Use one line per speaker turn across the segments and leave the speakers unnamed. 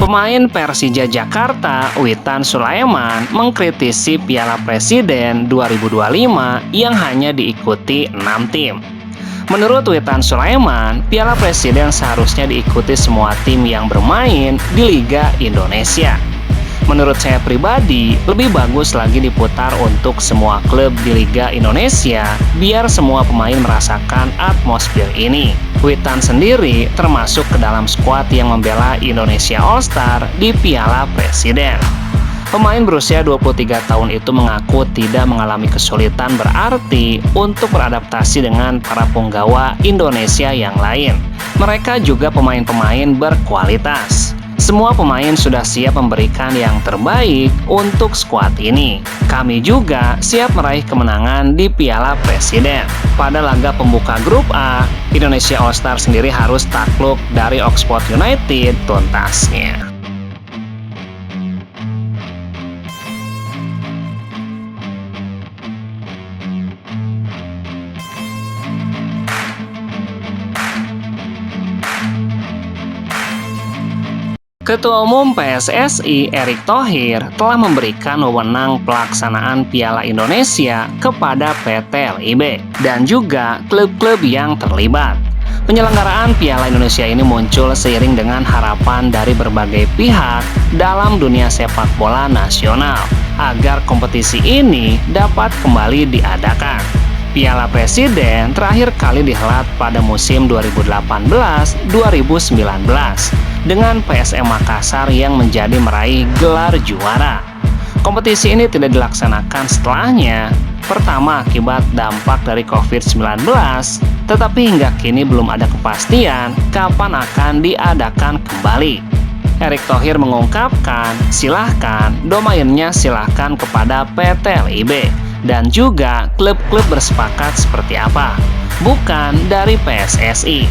Pemain Persija Jakarta, Witan Sulaiman, mengkritisi Piala Presiden 2025 yang hanya diikuti 6 tim. Menurut Witan Sulaiman, Piala Presiden seharusnya diikuti semua tim yang bermain di Liga Indonesia. Menurut saya pribadi, lebih bagus lagi diputar untuk semua klub di Liga Indonesia, biar semua pemain merasakan atmosfer ini. Witan sendiri termasuk ke dalam skuad yang membela Indonesia All-Star di Piala Presiden. Pemain berusia 23 tahun itu mengaku tidak mengalami kesulitan berarti untuk beradaptasi dengan para punggawa Indonesia yang lain. Mereka juga pemain-pemain berkualitas. Semua pemain sudah siap memberikan yang terbaik untuk skuad ini. Kami juga siap meraih kemenangan di Piala Presiden. Pada laga pembuka grup A, Indonesia All-Star sendiri harus takluk dari Oxford United tuntasnya. Ketua Umum PSSI Erick Thohir telah memberikan wewenang pelaksanaan Piala Indonesia kepada PT LIB dan juga klub-klub yang terlibat. Penyelenggaraan Piala Indonesia ini muncul seiring dengan harapan dari berbagai pihak dalam dunia sepak bola nasional agar kompetisi ini dapat kembali diadakan. Piala Presiden terakhir kali dihelat pada musim 2018-2019 dengan PSM Makassar yang menjadi meraih gelar juara. Kompetisi ini tidak dilaksanakan setelahnya, pertama akibat dampak dari COVID-19, tetapi hingga kini belum ada kepastian kapan akan diadakan kembali. Erick Thohir mengungkapkan, silahkan, domainnya silahkan kepada PT LIB. Dan juga klub-klub bersepakat seperti apa, bukan dari PSSI.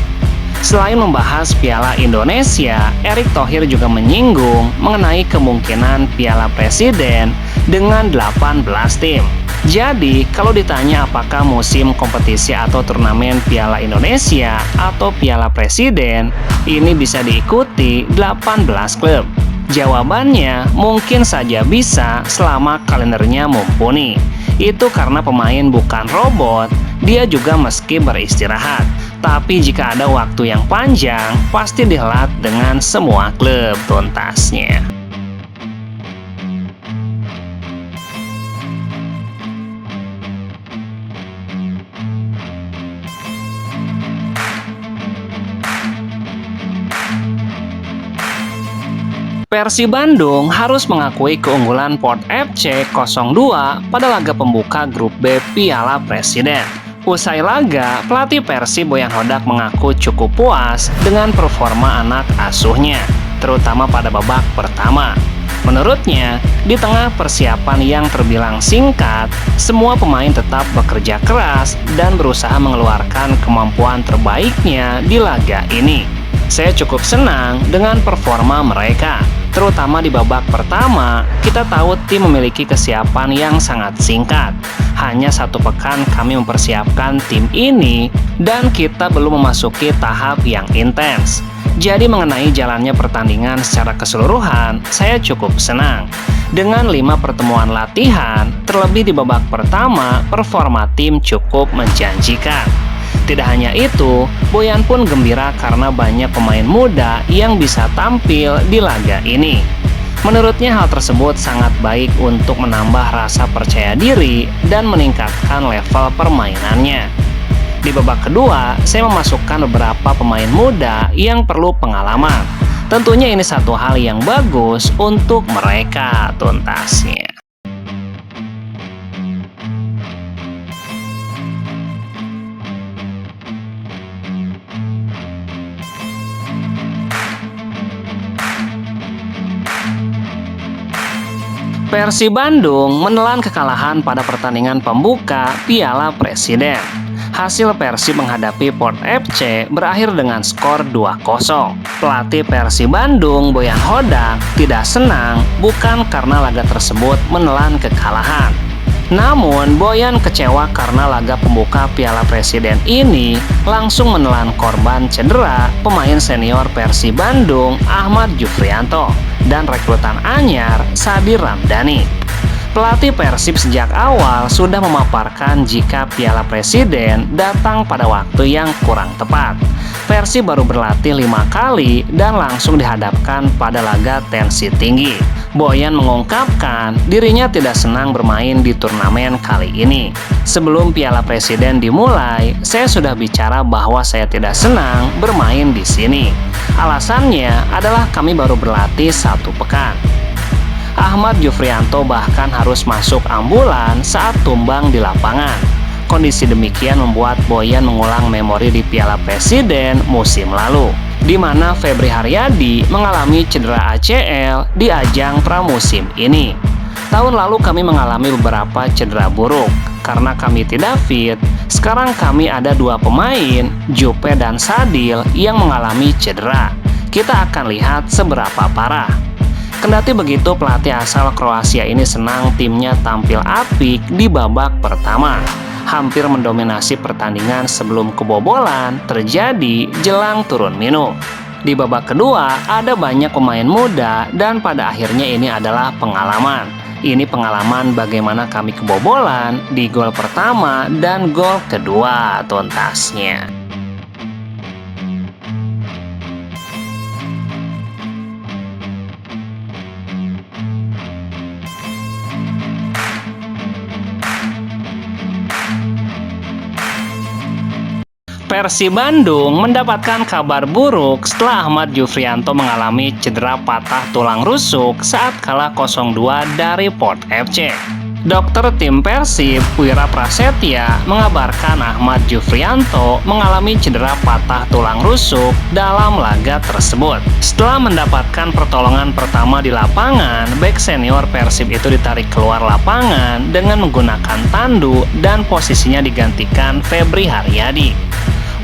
Selain membahas Piala Indonesia, Erick Thohir juga menyinggung mengenai kemungkinan Piala Presiden dengan 18 tim. Jadi, kalau ditanya apakah musim kompetisi atau turnamen Piala Indonesia atau Piala Presiden ini bisa diikuti 18 klub? Jawabannya mungkin saja bisa selama kalendernya mumpuni. Itu karena pemain bukan robot, dia juga meski beristirahat. Tapi jika ada waktu yang panjang, pasti dihelat dengan semua klub tuntasnya. Persib Bandung harus mengakui keunggulan Port FC 02 pada laga pembuka grup B Piala Presiden. Usai laga, pelatih Persib Boyan Hodak mengaku cukup puas dengan performa anak asuhnya, terutama pada babak pertama. Menurutnya, di tengah persiapan yang terbilang singkat, semua pemain tetap bekerja keras dan berusaha mengeluarkan kemampuan terbaiknya di laga ini. Saya cukup senang dengan performa mereka. Terutama di babak pertama, kita tahu tim memiliki kesiapan yang sangat singkat. Hanya 1 pekan kami mempersiapkan tim ini dan kita belum memasuki tahap yang intens. Jadi mengenai jalannya pertandingan secara keseluruhan, saya cukup senang. Dengan 5 pertemuan latihan, terlebih di babak pertama, performa tim cukup menjanjikan. Tidak hanya itu, Boyan pun gembira karena banyak pemain muda yang bisa tampil di laga ini. Menurutnya hal tersebut sangat baik untuk menambah rasa percaya diri dan meningkatkan level permainannya. Di babak kedua, saya memasukkan beberapa pemain muda yang perlu pengalaman. Tentunya ini satu hal yang bagus untuk mereka tuntasnya. Persib Bandung menelan kekalahan pada pertandingan pembuka Piala Presiden. Hasil Persib menghadapi Port FC berakhir dengan skor 2-0. Pelatih Persib Bandung, Boyan Hodak, tidak senang bukan karena laga tersebut menelan kekalahan. Namun, Boyan kecewa karena laga pembuka Piala Presiden ini langsung menelan korban cedera pemain senior Persib Bandung Ahmad Jufrianto dan rekrutan anyar Sadir Ramdhani. Pelatih Persib sejak awal sudah memaparkan jika Piala Presiden datang pada waktu yang kurang tepat. Persib baru berlatih 5 kali dan langsung dihadapkan pada laga tensi tinggi. Boyan mengungkapkan dirinya tidak senang bermain di turnamen kali ini. Sebelum Piala Presiden dimulai, saya sudah bicara bahwa saya tidak senang bermain di sini. Alasannya adalah kami baru berlatih 1 pekan. Ahmad Jufrianto bahkan harus masuk ambulan saat tumbang di lapangan. Kondisi demikian membuat Boyan mengulang memori di Piala Presiden musim lalu, di mana Febri Haryadi mengalami cedera ACL di ajang pramusim ini. Tahun lalu kami mengalami beberapa cedera buruk. Karena kami tidak fit, sekarang kami ada 2 pemain, Jupe dan Sadil, yang mengalami cedera. Kita akan lihat seberapa parah. Kendati begitu, pelatih asal Kroasia ini senang timnya tampil apik di babak pertama. Hampir mendominasi pertandingan sebelum kebobolan terjadi jelang turun minum. Di babak kedua, ada banyak pemain muda dan pada akhirnya ini adalah pengalaman. Ini pengalaman bagaimana kami kebobolan di gol pertama dan gol kedua tuntasnya. Persib Bandung mendapatkan kabar buruk setelah Ahmad Jufrianto mengalami cedera patah tulang rusuk saat kalah 0-2 dari Port FC. Dokter tim Persib, Wira Prasetya, mengabarkan Ahmad Jufrianto mengalami cedera patah tulang rusuk dalam laga tersebut. Setelah mendapatkan pertolongan pertama di lapangan, bek senior Persib itu ditarik keluar lapangan dengan menggunakan tandu dan posisinya digantikan Febri Haryadi.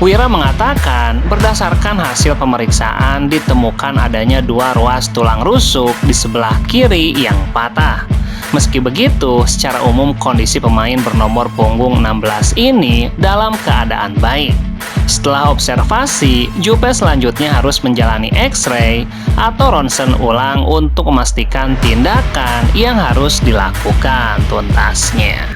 Wira mengatakan berdasarkan hasil pemeriksaan ditemukan adanya 2 ruas tulang rusuk di sebelah kiri yang patah. Meski begitu, secara umum kondisi pemain bernomor punggung 16 ini dalam keadaan baik. Setelah observasi, Jupe selanjutnya harus menjalani X-ray atau ronsen ulang untuk memastikan tindakan yang harus dilakukan tuntasnya.